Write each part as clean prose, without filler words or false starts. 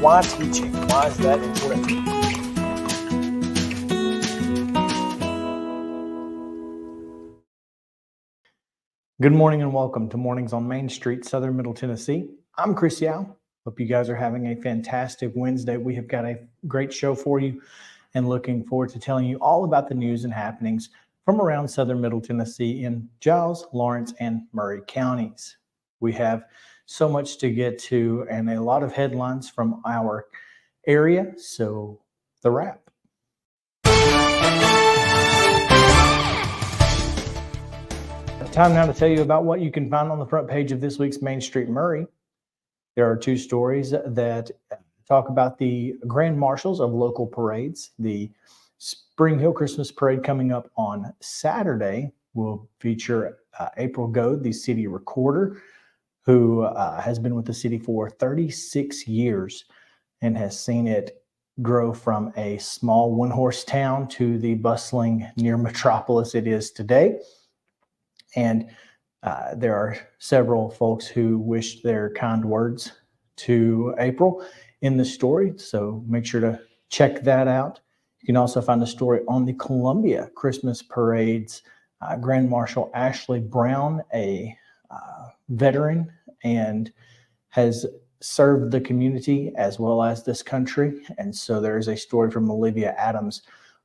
Why teaching? Why is that important? Good morning and welcome to Mornings on Main Street, Southern Middle Tennessee. I'm Chris Yow. Hope you guys are having a fantastic Wednesday. We have got a great show for you and looking forward to telling you all about the news and happenings from around Southern Middle Tennessee in Giles, Lawrence, and Maury counties. We have so much to get to and a lot of headlines from our area, so the wrap. Time now to tell you about what you can find on the front page of this week's Main Street Maury. There are two stories that talk about the grand marshals of local parades. The Spring Hill Christmas Parade coming up on Saturday will feature April Goad, the city recorder, who has been with the city for 36 years and has seen it grow from a small one-horse town to the bustling near metropolis it is today. And there are several folks who wished their kind words to April in the story, so make sure to check that out. You can also find a story on the Columbia Christmas Parade's Grand Marshal Ashley Brown, a veteran, and has served the community as well as this country. And so there is a story from Olivia Adams,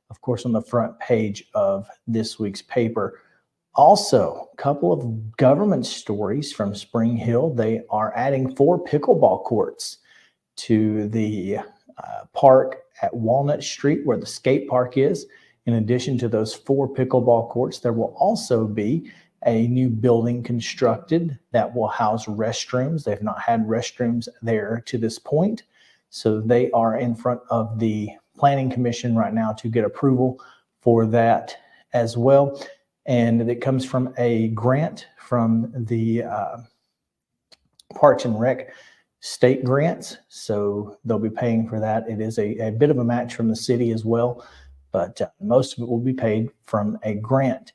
of course, on the front page of this week's paper. Also, a couple of government stories from Spring Hill. They are adding 4 pickleball courts to the park at Walnut Street, where the skate park is. In addition to those 4 pickleball courts, there will also be a new building constructed that will house restrooms. They've not had restrooms there to this point, so they are in front of the Planning Commission right now to get approval for that as well. And it comes from a grant from the Parks and Rec state grants. So they'll be paying for that. It is a bit of a match from the city as well, but most of it will be paid from a grant.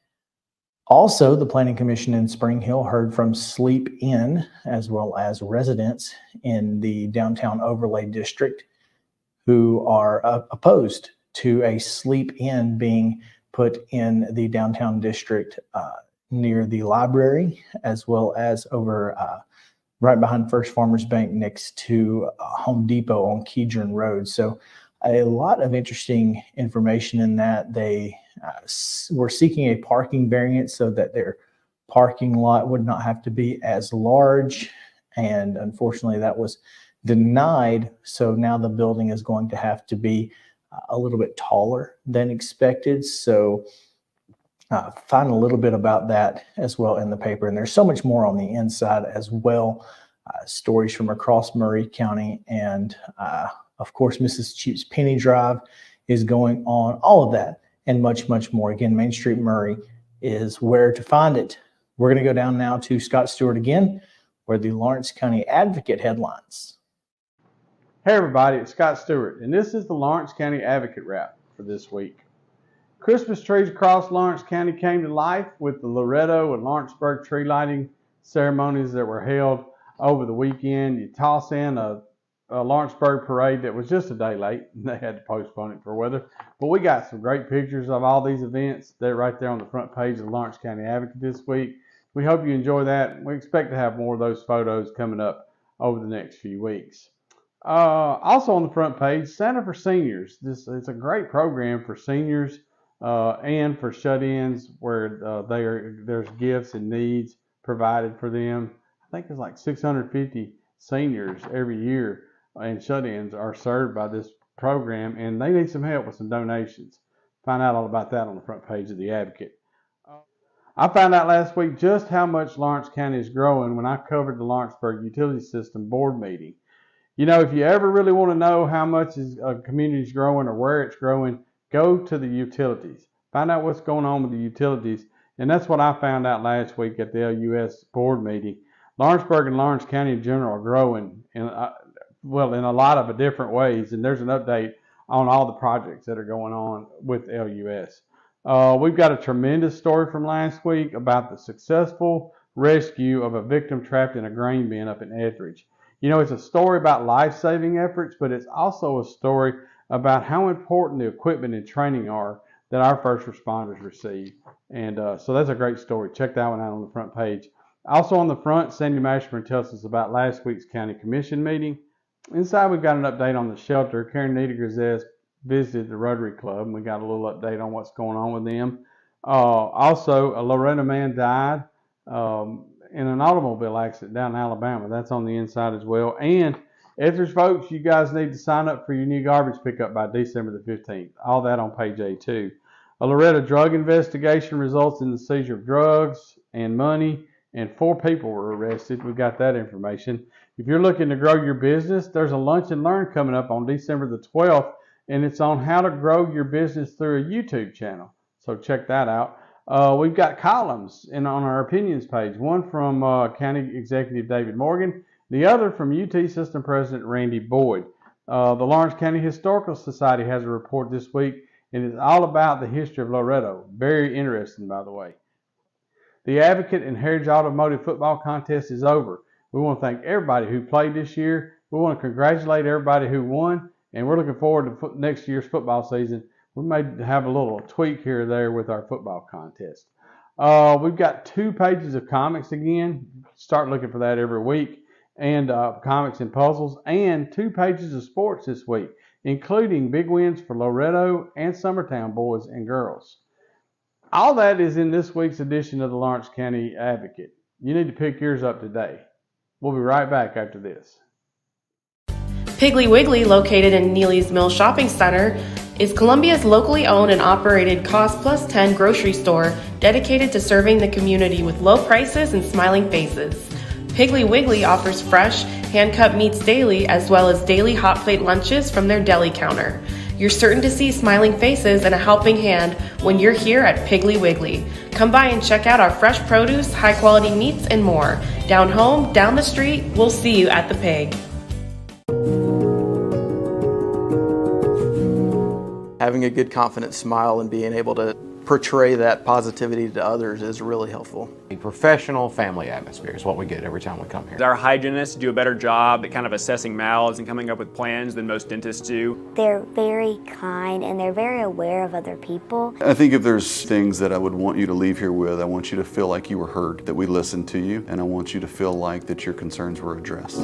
Also, the Planning Commission in Spring Hill heard from Sleep Inn as well as residents in the downtown overlay district who are opposed to a Sleep Inn being put in the downtown district near the library, as well as over right behind First Farmers Bank next to Home Depot on Kedron Road. So a lot of interesting information in that. They were seeking a parking variance so that their parking lot would not have to be as large. And unfortunately, that was denied. So now the building is going to have to be a little bit taller than expected. So find a little bit about that as well in the paper. And there's so much more on the inside as well. Stories from across Maury County. And of course, Mrs. Cheap's Penny Drive is going on. All of that and much, much more. Again, Main Street Maury is where to find it. We're going to go down now to Scott Stewart again, where the Lawrence County Advocate headlines. Hey everybody, it's Scott Stewart, and this is the Lawrence County Advocate wrap for this week. Christmas trees across Lawrence County came to life with the Loretto and Lawrenceburg tree lighting ceremonies that were held over the weekend. You toss in a Lawrenceburg parade that was just a day late, and they had to postpone it for weather. But we got some great pictures of all these events. They're right there on the front page of the Lawrence County Advocate this week. We hope you enjoy that. We expect to have more of those photos coming up over the next few weeks. Also on the front page, Santa for Seniors. This is a great program for seniors and for shut-ins where there's gifts and needs provided for them. I think there's like 650 seniors every year and shut-ins are served by this program, and they need some help with some donations. Find out all about that on the front page of the Advocate. I found out last week just how much Lawrence County is growing when I covered the Lawrenceburg Utility System Board meeting. You know, if you ever really want to know how much a community is growing or where it's growing, go to the utilities. Find out what's going on with the utilities. And that's what I found out last week at the LUS board meeting. Lawrenceburg and Lawrence County in general are growing in a lot of different ways. And there's an update on all the projects that are going on with LUS. We've got a tremendous story from last week about the successful rescue of a victim trapped in a grain bin up in Etheridge. You know, it's a story about life-saving efforts, but it's also a story about how important the equipment and training are that our first responders receive. And so that's a great story. Check that one out on the front page. Also on the front, Sandy Mashburn tells us about last week's county commission meeting. Inside, we've got an update on the shelter. Karen Niedergazes visited the Rotary Club, and we got a little update on what's going on with them. Also, a Loretto man died in an automobile accident down in Alabama. That's on the inside as well. And if there's folks, you guys need to sign up for your new garbage pickup by December the 15th. All that on page A2. A Loretto drug investigation results in the seizure of drugs and money, and 4 people were arrested. We've got that information. If you're looking to grow your business, there's a Lunch and Learn coming up on December the 12th, and it's on how to grow your business through a YouTube channel. So check that out. We've got columns on our opinions page, one from County Executive David Morgan, the other from UT System President Randy Boyd. The Lawrence County Historical Society has a report this week, and it's all about the history of Loretto. Very interesting, by the way. The Advocate and Heritage Automotive Football Contest is over. We want to thank everybody who played this year. We want to congratulate everybody who won, and we're looking forward to next year's football season. We may have a little tweak here or there with our football contest. We've got 2 pages of comics again. Start looking for that every week. And comics and puzzles. And 2 pages of sports this week, including big wins for Loretto and Summertown boys and girls. All that is in this week's edition of the Lawrence County Advocate. You need to pick yours up today. We'll be right back after this. Piggly Wiggly, located in Neely's Mill Shopping Center, is Columbia's locally owned and operated Cost Plus 10 grocery store dedicated to serving the community with low prices and smiling faces. Piggly Wiggly offers fresh, hand-cut meats daily, as well as daily hot plate lunches from their deli counter. You're certain to see smiling faces and a helping hand when you're here at Piggly Wiggly. Come by and check out our fresh produce, high-quality meats, and more. Down home, down the street, we'll see you at the Pig. Having a good, confident smile and being able to portray that positivity to others is really helpful. A professional family atmosphere is what we get every time we come here. Our hygienists do a better job at kind of assessing mouths and coming up with plans than most dentists do. They're very kind and they're very aware of other people. I think if there's things that I would want you to leave here with, I want you to feel like you were heard, that we listened to you, and I want you to feel like that your concerns were addressed.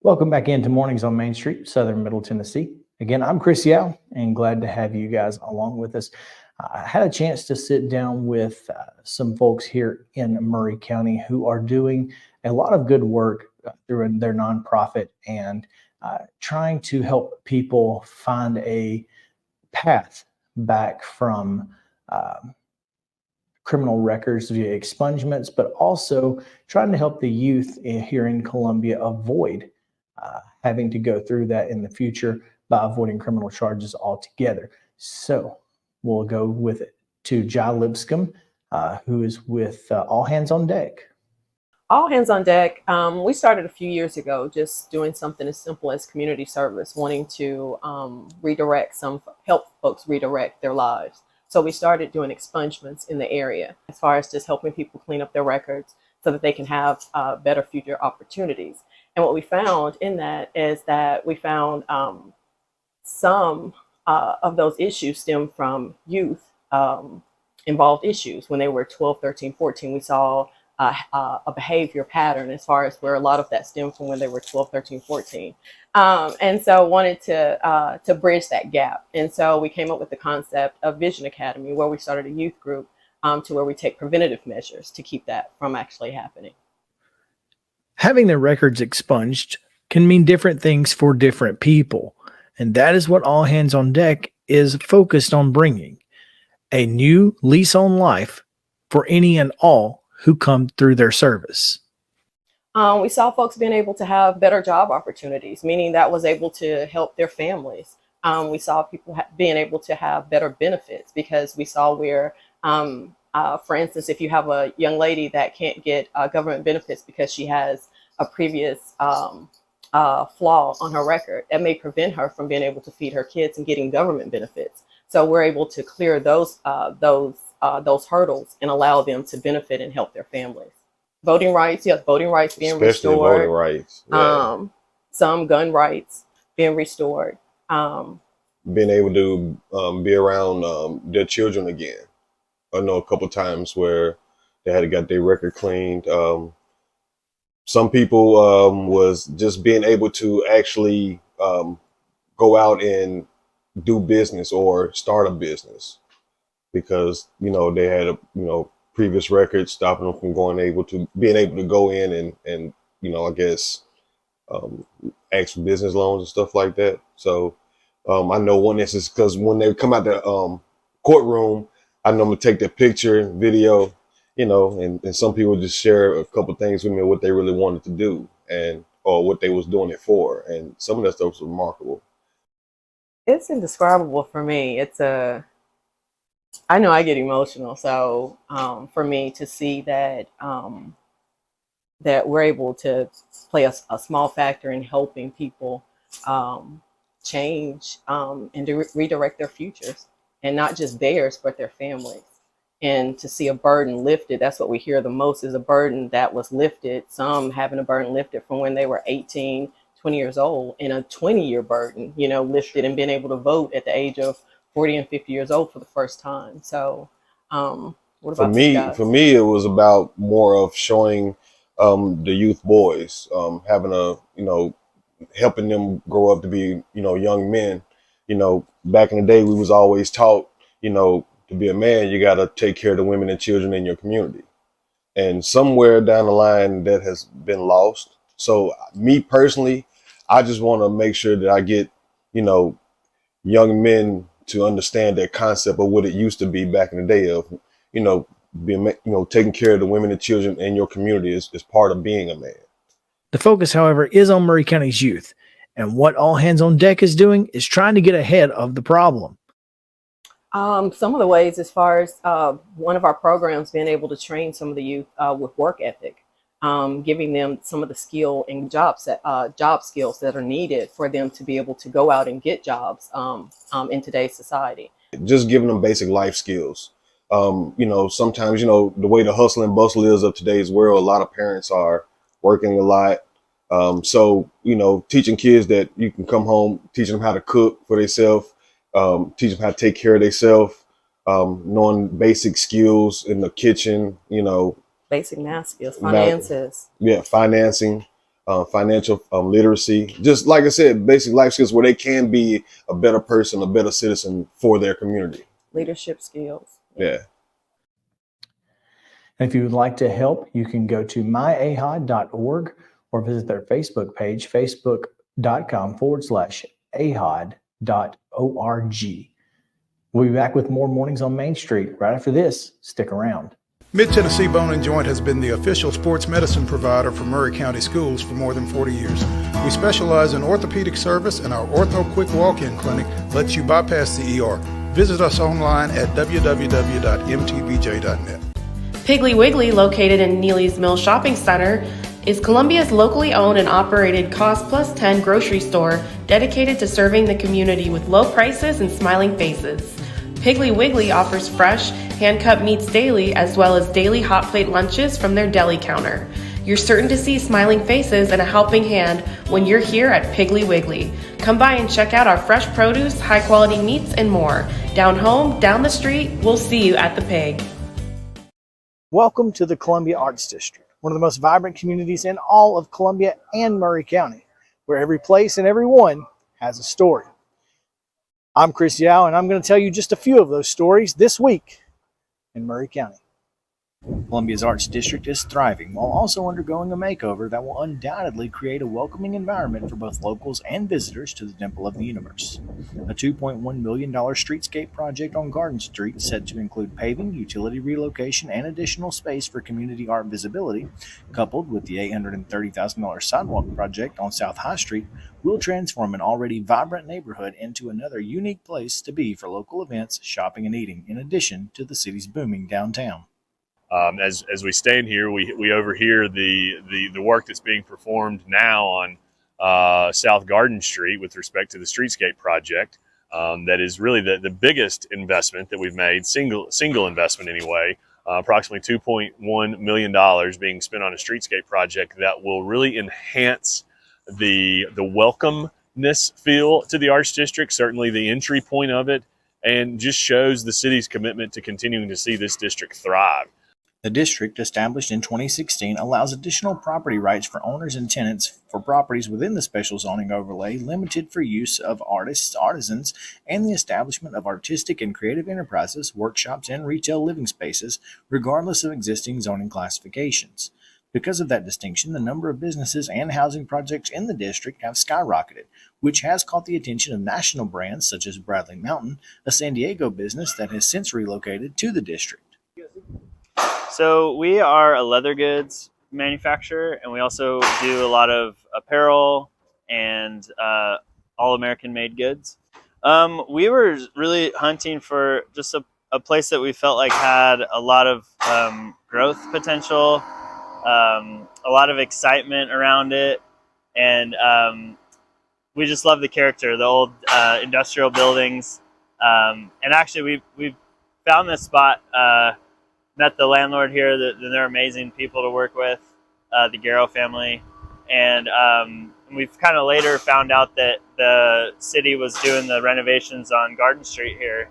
Welcome back into Mornings on Main Street, Southern Middle Tennessee. Again, I'm Chris Yow, and glad to have you guys along with us. I had a chance to sit down with some folks here in Murray County who are doing a lot of good work through their nonprofit and trying to help people find a path back from criminal records via expungements, but also trying to help the youth here in Columbia avoid having to go through that in the future by avoiding criminal charges altogether. So we'll go with it to Jai Lipscomb, who is with All Hands on Deck. All Hands on Deck, we started a few years ago just doing something as simple as community service, wanting to help folks redirect their lives. So we started doing expungements in the area as far as just helping people clean up their records so that they can have better future opportunities. And what we found in that is that we found some of those issues stem from youth involved issues. When they were 12, 13, 14, we saw a behavior pattern as far as where a lot of that stemmed from when they were 12, 13, 14. And so wanted to bridge that gap. And so we came up with the concept of Vision Academy, where we started a youth group to where we take preventative measures to keep that from actually happening. Having their records expunged can mean different things for different people. And that is what All Hands on Deck is focused on bringing. A new lease on life for any and all who come through their service. We saw folks being able to have better job opportunities, meaning that was able to help their families. We saw people being able to have better benefits because we saw where, for instance, if you have a young lady that can't get government benefits because she has a previous flaw on her record, that may prevent her from being able to feed her kids and getting government benefits. So we're able to clear those hurdles and allow them to benefit and help their families. Voting rights, yes, voting rights being especially restored. voting rights. Yeah. Some gun rights being restored. Being able to be around their children again. I know a couple times where they had got their record cleaned. Some people was just being able to actually go out and do business or start a business because they had previous records stopping them from being able to go in and I guess ask for business loans and stuff like that. So I know one instance because when they come out the courtroom, I know I'm gonna take their picture, video, and some people just share a couple things with me what they really wanted to do or what they was doing it for, and some of that stuff was remarkable. It's indescribable for me. I know I get emotional, so for me to see that that we're able to play a small factor in helping people change and to redirect their futures, and not just theirs, but their families. And to see a burden lifted, that's what we hear the most, is a burden that was lifted. Some having a burden lifted from when they were 18, 20 years old, and a 20-year burden, lifted and being able to vote at the age of 40 and 50 years old for the first time. So what about For me, it was about more of showing the youth boys, helping them grow up to be, young men. Back in the day, we was always taught, to be a man, you got to take care of the women and children in your community. And somewhere down the line that has been lost. So me personally, I just want to make sure that I get, young men to understand that concept of what it used to be back in the day of, being, taking care of the women and children in your community is part of being a man. The focus, however, is on Maury County's youth, and what All Hands on Deck is doing is trying to get ahead of the problem. Some of the ways, as far as one of our programs, being able to train some of the youth with work ethic, giving them some of the skill and job skills that are needed for them to be able to go out and get jobs in today's society. Just giving them basic life skills. Sometimes, the way the hustle and bustle is of today's world, a lot of parents are working a lot. So, teaching kids that you can come home, teaching them how to cook for themselves, teach them how to take care of themselves, knowing basic skills in the kitchen, basic math skills, finances. Financing, financial literacy. Just like I said, basic life skills where they can be a better person, a better citizen for their community. Leadership skills. Yeah. And if you would like to help, you can go to myahod.org or visit their Facebook page, facebook.com/ahod.org. We'll be back with more Mornings on Main Street right after this. Stick around. Mid-Tennessee Bone and Joint has been the official sports medicine provider for Maury County Schools for more than 40 years. We specialize in orthopedic service, and our Ortho Quick Walk-In Clinic lets you bypass the ER. Visit us online at www.mtbj.net. Piggly Wiggly, located in Neely's Mill Shopping Center, is Columbia's locally owned and operated Cost Plus 10 grocery store dedicated to serving the community with low prices and smiling faces. Piggly Wiggly offers fresh, hand-cut meats daily, as well as daily hot plate lunches from their deli counter. You're certain to see smiling faces and a helping hand when you're here at Piggly Wiggly. Come by and check out our fresh produce, high-quality meats, and more. Down home, down the street, we'll see you at the Pig. Welcome to the Columbia Arts District, one of the most vibrant communities in all of Columbia and Maury County, where every place and everyone has a story. I'm Chris Yow, and I'm going to tell you just a few of those stories this week in Maury County. Columbia's Arts District is thriving while also undergoing a makeover that will undoubtedly create a welcoming environment for both locals and visitors to the Temple of the Universe. A $2.1 million streetscape project on Garden Street is said to include paving, utility relocation, and additional space for community art visibility, coupled with the $830,000 sidewalk project on South High Street, will transform an already vibrant neighborhood into another unique place to be for local events, shopping, and eating, in addition to the city's booming downtown. As we stand here, we overhear the work that's being performed now on South Garden Street with respect to the streetscape project. That is really the biggest investment that we've made, single investment anyway, approximately $2.1 million being spent on a streetscape project that will really enhance the welcomeness feel to the Arts District, certainly the entry point of it, and just shows the city's commitment to continuing to see this district thrive. The district, established in 2016, allows additional property rights for owners and tenants for properties within the special zoning overlay limited for use of artists, artisans, and the establishment of artistic and creative enterprises, workshops, and retail living spaces, regardless of existing zoning classifications. Because of that distinction, the number of businesses and housing projects in the district have skyrocketed, which has caught the attention of national brands such as Bradley Mountain, a San Diego business that has since relocated to the district. So we are a leather goods manufacturer, and we also do a lot of apparel and all American made goods. We were really hunting for just a place that we felt like had a lot of growth potential, a lot of excitement around it, and we just love the character, the old industrial buildings. And actually we found this spot, met the landlord here. They're amazing people to work with, the Garrow family. And we've kind of later found out that the city was doing the renovations on Garden Street here.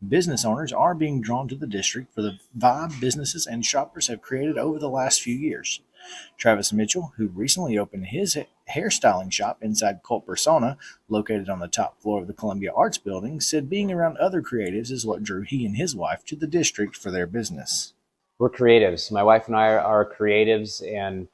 Business owners are being drawn to the district for the vibe businesses and shoppers have created over the last few years. Travis Mitchell, who recently opened his hairstyling shop inside Cult Persona, located on the top floor of the Columbia Arts Building, said being around other creatives is what drew he and his wife to the district for their business. We're creatives. My wife and I are creatives, and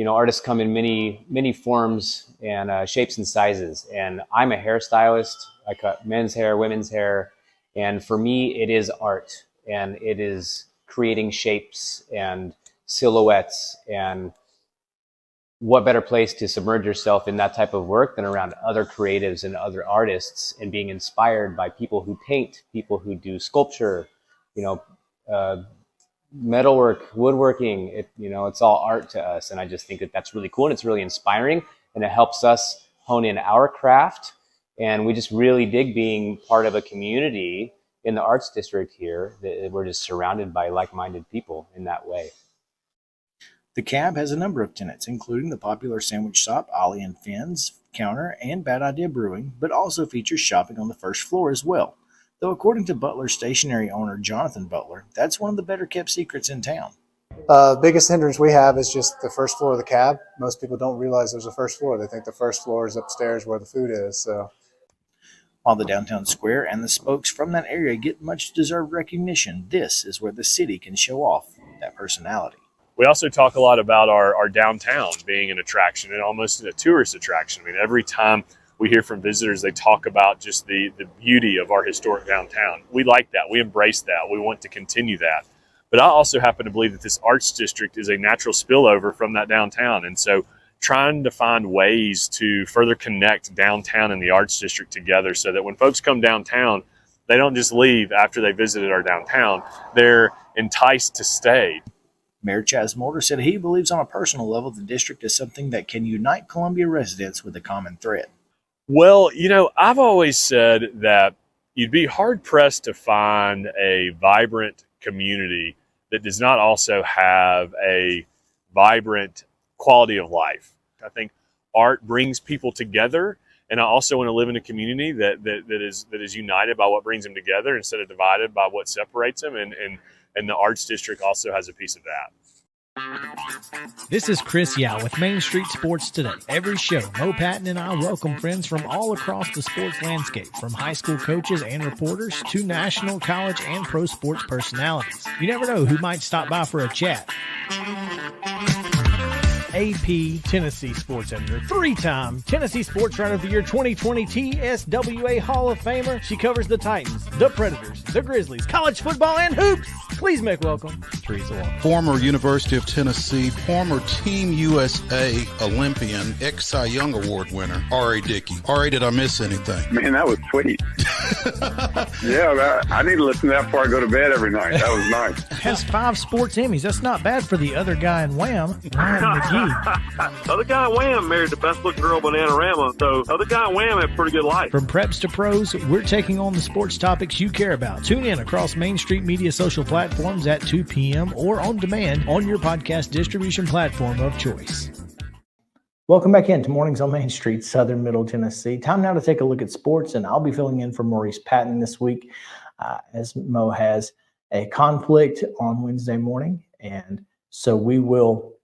artists come in many forms and shapes and sizes. And I'm a hairstylist. I cut men's hair, women's hair, and for me, it is art, and it is creating shapes and silhouettes, and what better place to submerge yourself in that type of work than around other creatives and other artists and being inspired by people who paint, people who do sculpture, metalwork, woodworking. It's all art to us, and I just think that that's really cool, and it's really inspiring, and it helps us hone in our craft, and we just really dig being part of a community in the Arts District here. That we're just surrounded by like-minded people in that way. The cab has a number of tenants, including the popular sandwich shop Ollie and Finn's, Counter, and Bad Idea Brewing, but also features shopping on the first floor as well. Though according to Butler's stationery owner Jonathan Butler, that's one of the better kept secrets in town. Biggest hindrance we have is just the first floor of the cab. Most people don't realize there's a first floor. They think the first floor is upstairs where the food is. So, while the downtown square and the spokes from that area get much deserved recognition, this is where the city can show off that personality. We also talk a lot about our downtown being an attraction and almost a tourist attraction. I mean, every time we hear from visitors, they talk about just the beauty of our historic downtown. We like that. We embrace that. We want to continue that. But I also happen to believe that this Arts District is a natural spillover from that downtown. And so trying to find ways to further connect downtown and the Arts District together so that when folks come downtown, they don't just leave after they visited our downtown. They're enticed to stay. Mayor Chaz Mulder said he believes on a personal level the district is something that can unite Columbia residents with a common thread. Well, I've always said that you'd be hard-pressed to find a vibrant community that does not also have a vibrant quality of life. I think art brings people together, and I also want to live in a community that is united by what brings them together instead of divided by what separates them, and the Arts District also has a piece of that. This is Chris Yow with Main Street Sports Today. Every show, Mo Patton and I welcome friends from all across the sports landscape, from high school coaches and reporters to national, college, and pro sports personalities. You never know who might stop by for a chat. AP Tennessee Sports Editor, three-time Tennessee Sports Writer of the Year 2020 TSWA Hall of Famer. She covers the Titans, the Predators, the Grizzlies, college football, and hoops. Please make welcome Teresa Walker. Former University of Tennessee, former Team USA Olympian, ex-Cy Young Award winner, R.A. Dickey. R.A., did I miss anything? Man, that was sweet. Yeah, I need to listen to that before I go to bed every night. That was nice. Has 5 sports Emmys. That's not bad for the other guy in Wham, Ryan McGee. Other guy Wham married the best looking girl Bananarama, so other guy Wham had a pretty good life. From preps to pros, we're taking on the sports topics you care about. Tune in across Main Street Media social platforms at 2 p.m. or on demand on your podcast distribution platform of choice. Welcome back in to Mornings on Main Street, Southern Middle Tennessee. Time now to take a look at sports, and I'll be filling in for Maurice Patton this week as Mo has a conflict on Wednesday morning, and so we will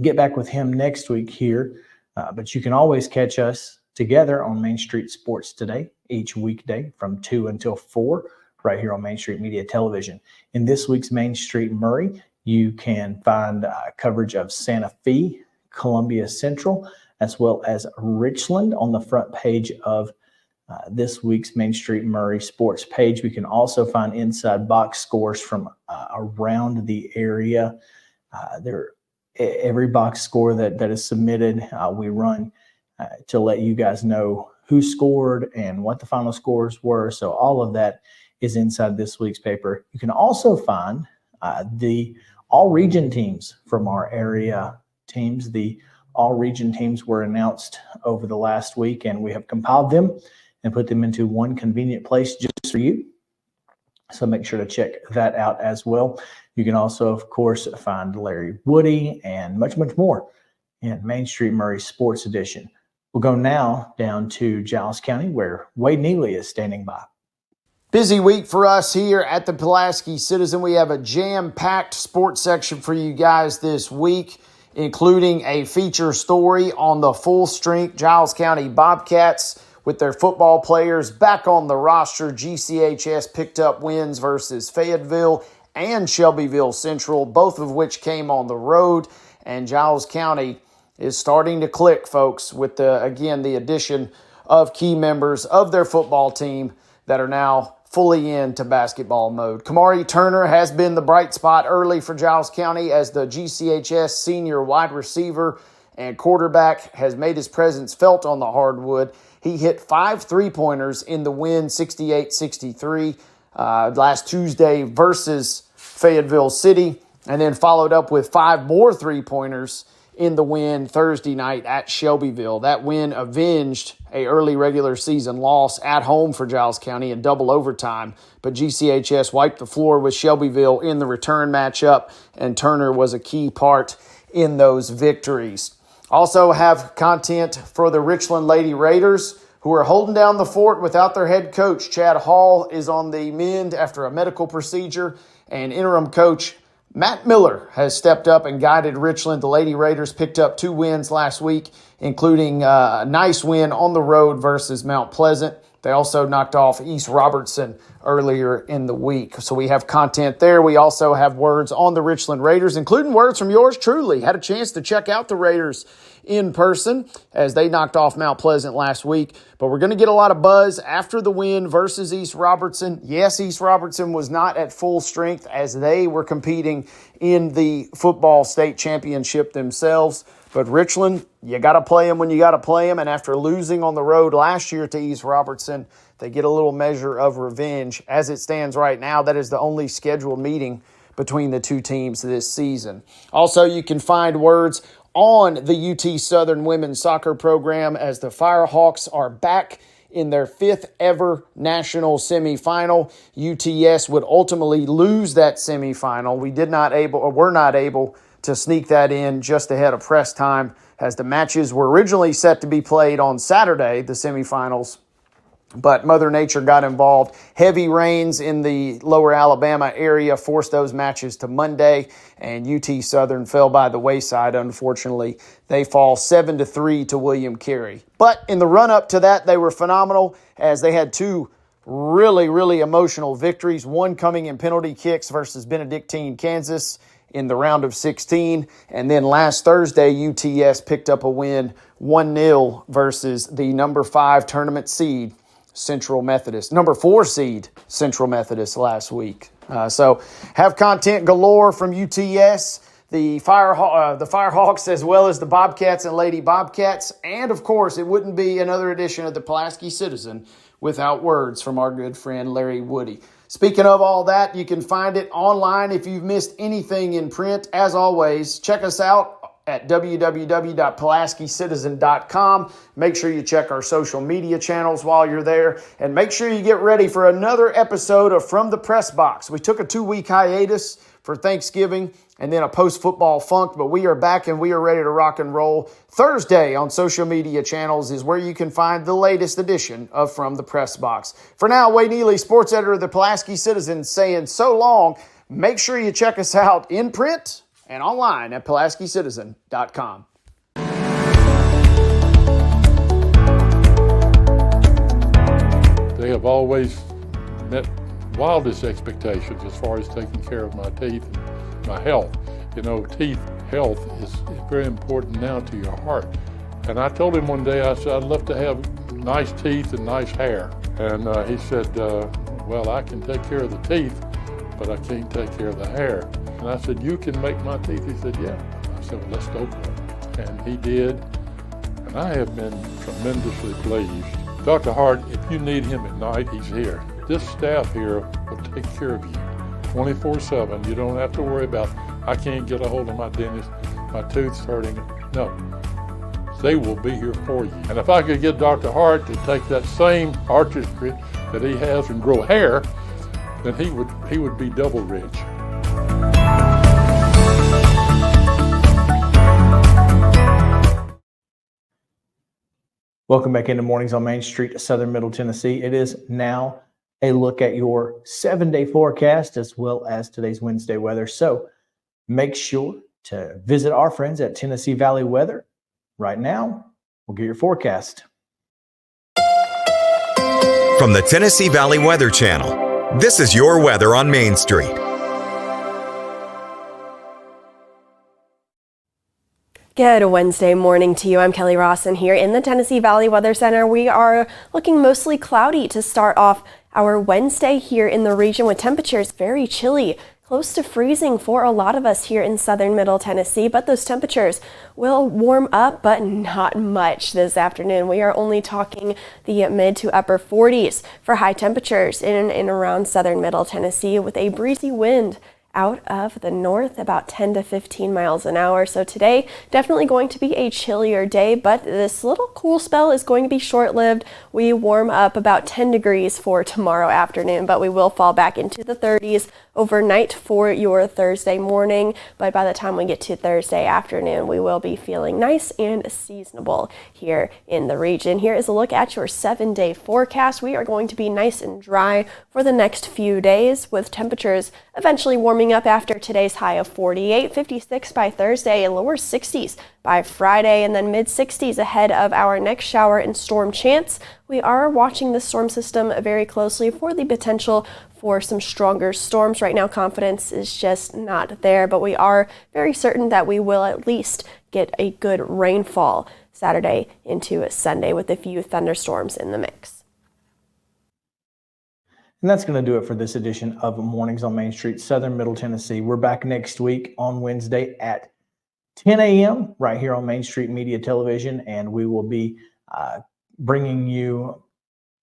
get back with him next week here. But you can always catch us together on Main Street Sports Today each weekday from 2 until 4 right here on Main Street Media Television. In this week's Main Street Murray, you can find coverage of Santa Fe, Columbia Central, as well as Richland on the front page of this week's Main Street Murray sports page. We can also find inside box scores from around the area. Every box score that is submitted, we run to let you guys know who scored and what the final scores were. So all of that is inside this week's paper. You can also find the all-region teams from our area teams. The all-region teams were announced over the last week, and we have compiled them and put them into one convenient place just for you. So make sure to check that out as well. You can also, of course, find Larry Woody and much, much more in Main Street Murray Sports Edition. We'll go now down to Giles County, where Wade Neely is standing by. Busy week for us here at the Pulaski Citizen. We have a jam-packed sports section for you guys this week, including a feature story on the full-strength Giles County Bobcats with their football players back on the roster. GCHS picked up wins versus Fayetteville and Shelbyville Central, both of which came on the road. And Giles County is starting to click, folks, with the addition of key members of their football team that are now fully into basketball mode. Kamari Turner has been the bright spot early for Giles County as the GCHS senior wide receiver and quarterback has made his presence felt on the hardwood. He hit 5 3-pointers in the win 68-63 last Tuesday versus Fayetteville City, and then followed up with 5 more 3-pointers in the win Thursday night at Shelbyville. That win avenged an early regular season loss at home for Giles County in double overtime, but GCHS wiped the floor with Shelbyville in the return matchup, and Turner was a key part in those victories. Also have content for the Richland Lady Raiders, who are holding down the fort without their head coach. Chad Hall is on the mend after a medical procedure, and interim coach Matt Miller has stepped up and guided Richland. The Lady Raiders picked up 2 wins last week, including a nice win on the road versus Mount Pleasant. They also knocked off East Robertson earlier in the week. So we have content there. We also have words on the Richland Raiders, including words from yours truly. Had a chance to check out the Raiders in person as they knocked off Mount Pleasant last week. But we're going to get a lot of buzz after the win versus East Robertson. Yes, East Robertson was not at full strength as they were competing in the football state championship themselves. But Richland, you got to play them when you got to play them. And after losing on the road last year to East Robertson, they get a little measure of revenge. As it stands right now, that is the only scheduled meeting between the two teams this season. Also, you can find words on the UT Southern women's soccer program as the Firehawks are back in their 5th ever national semifinal. UTS would ultimately lose that semifinal. Were not able to sneak that in just ahead of press time as the matches were originally set to be played on Saturday, the semifinals. But Mother Nature got involved. Heavy rains in the lower Alabama area forced those matches to Monday, and UT Southern fell by the wayside, unfortunately. They fall 7-3 to William Carey. But in the run-up to that, they were phenomenal as they had 2 really, really emotional victories, one coming in penalty kicks versus Benedictine, Kansas in the round of 16. And then last Thursday, UTS picked up a win 1-0 versus the number 5 tournament seed, Central Methodist. Number 4 seed, Central Methodist last week. So have content galore from UTS, the Firehawks, as well as the Bobcats and Lady Bobcats. And, of course, it wouldn't be another edition of the Pulaski Citizen without words from our good friend Larry Woody. Speaking of all that, you can find it online if you've missed anything in print. As always, check us out at www.pulaskicitizen.com. Make sure you check our social media channels while you're there, and make sure you get ready for another episode of From the Press Box. We took a 2-week hiatus for Thanksgiving and then a post-football funk, but we are back and we are ready to rock and roll. Thursday on social media channels is where you can find the latest edition of From the Press Box. For now, Wade Neely, sports editor of the Pulaski Citizen, saying so long. Make sure you check us out in print and online at PulaskiCitizen.com. They have always met wildest expectations as far as taking care of my teeth and my health. You know, teeth health is very important now to your heart. And I told him one day, I said, I'd love to have nice teeth and nice hair. And he said, well, I can take care of the teeth, but I can't take care of the hair. And I said, you can make my teeth? He said, yeah. I said, well, let's go for it. And he did. And I have been tremendously pleased. Dr. Hart, if you need him at night, he's here. This staff here will take care of you 24/7. You don't have to worry about, I can't get a hold of my dentist, my tooth's hurting. No, they will be here for you. And if I could get Dr. Hart to take that same artistry that he has and grow hair, then he would be double rich. Welcome back into Mornings on Main Street, Southern Middle Tennessee. It is now a look at your 7-day forecast as well as today's Wednesday weather. So make sure to visit our friends at Tennessee Valley Weather. Right now, we'll get your forecast. From the Tennessee Valley Weather Channel, this is your weather on Main Street. Good Wednesday morning to you. I'm Kelly Rawson here in the Tennessee Valley Weather Center. We are looking mostly cloudy to start off our Wednesday here in the region with temperatures very chilly, close to freezing for a lot of us here in southern middle Tennessee, but those temperatures will warm up, but not much this afternoon. We are only talking the mid to upper 40s for high temperatures in and around southern middle Tennessee with a breezy wind out of the north, about 10 to 15 miles an hour. So today, definitely going to be a chillier day, but this little cool spell is going to be short-lived. We warm up about 10 degrees for tomorrow afternoon, but we will fall back into the 30s overnight for your Thursday morning. But by the time we get to Thursday afternoon, we will be feeling nice and seasonable here in the region. Here is a look at your 7-day forecast. We are going to be nice and dry for the next few days, with temperatures eventually warming up after today's high of 48, 56 by Thursday, and lower 60s by Friday, and then mid 60s ahead of our next shower and storm chance. We are watching the storm system very closely for the potential for some stronger storms. Right now, confidence is just not there, but we are very certain that we will at least get a good rainfall Saturday into Sunday with a few thunderstorms in the mix. And that's going to do it for this edition of Mornings on Main Street, Southern Middle Tennessee. We're back next week on Wednesday at 10 a.m. right here on Main Street Media Television, and we will be bringing you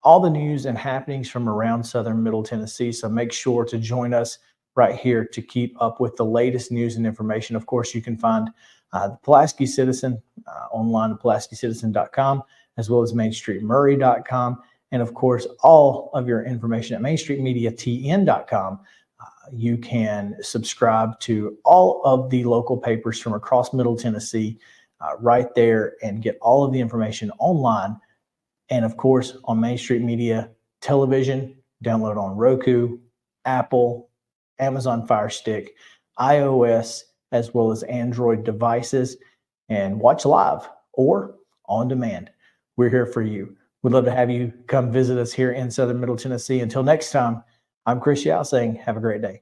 all the news and happenings from around Southern Middle Tennessee. So make sure to join us right here to keep up with the latest news and information. Of course, you can find the Pulaski Citizen online at PulaskiCitizen.com, as well as MainStreetMurray.com. And of course, all of your information at MainStreetMediaTN.com. You can subscribe to all of the local papers from across Middle Tennessee right there and get all of the information online. And of course, on Main Street Media Television, download on Roku, Apple, Amazon Fire Stick, iOS, as well as Android devices, and watch live or on demand. We're here for you. We'd love to have you come visit us here in Southern Middle Tennessee. Until next time, I'm Chris Yow saying have a great day.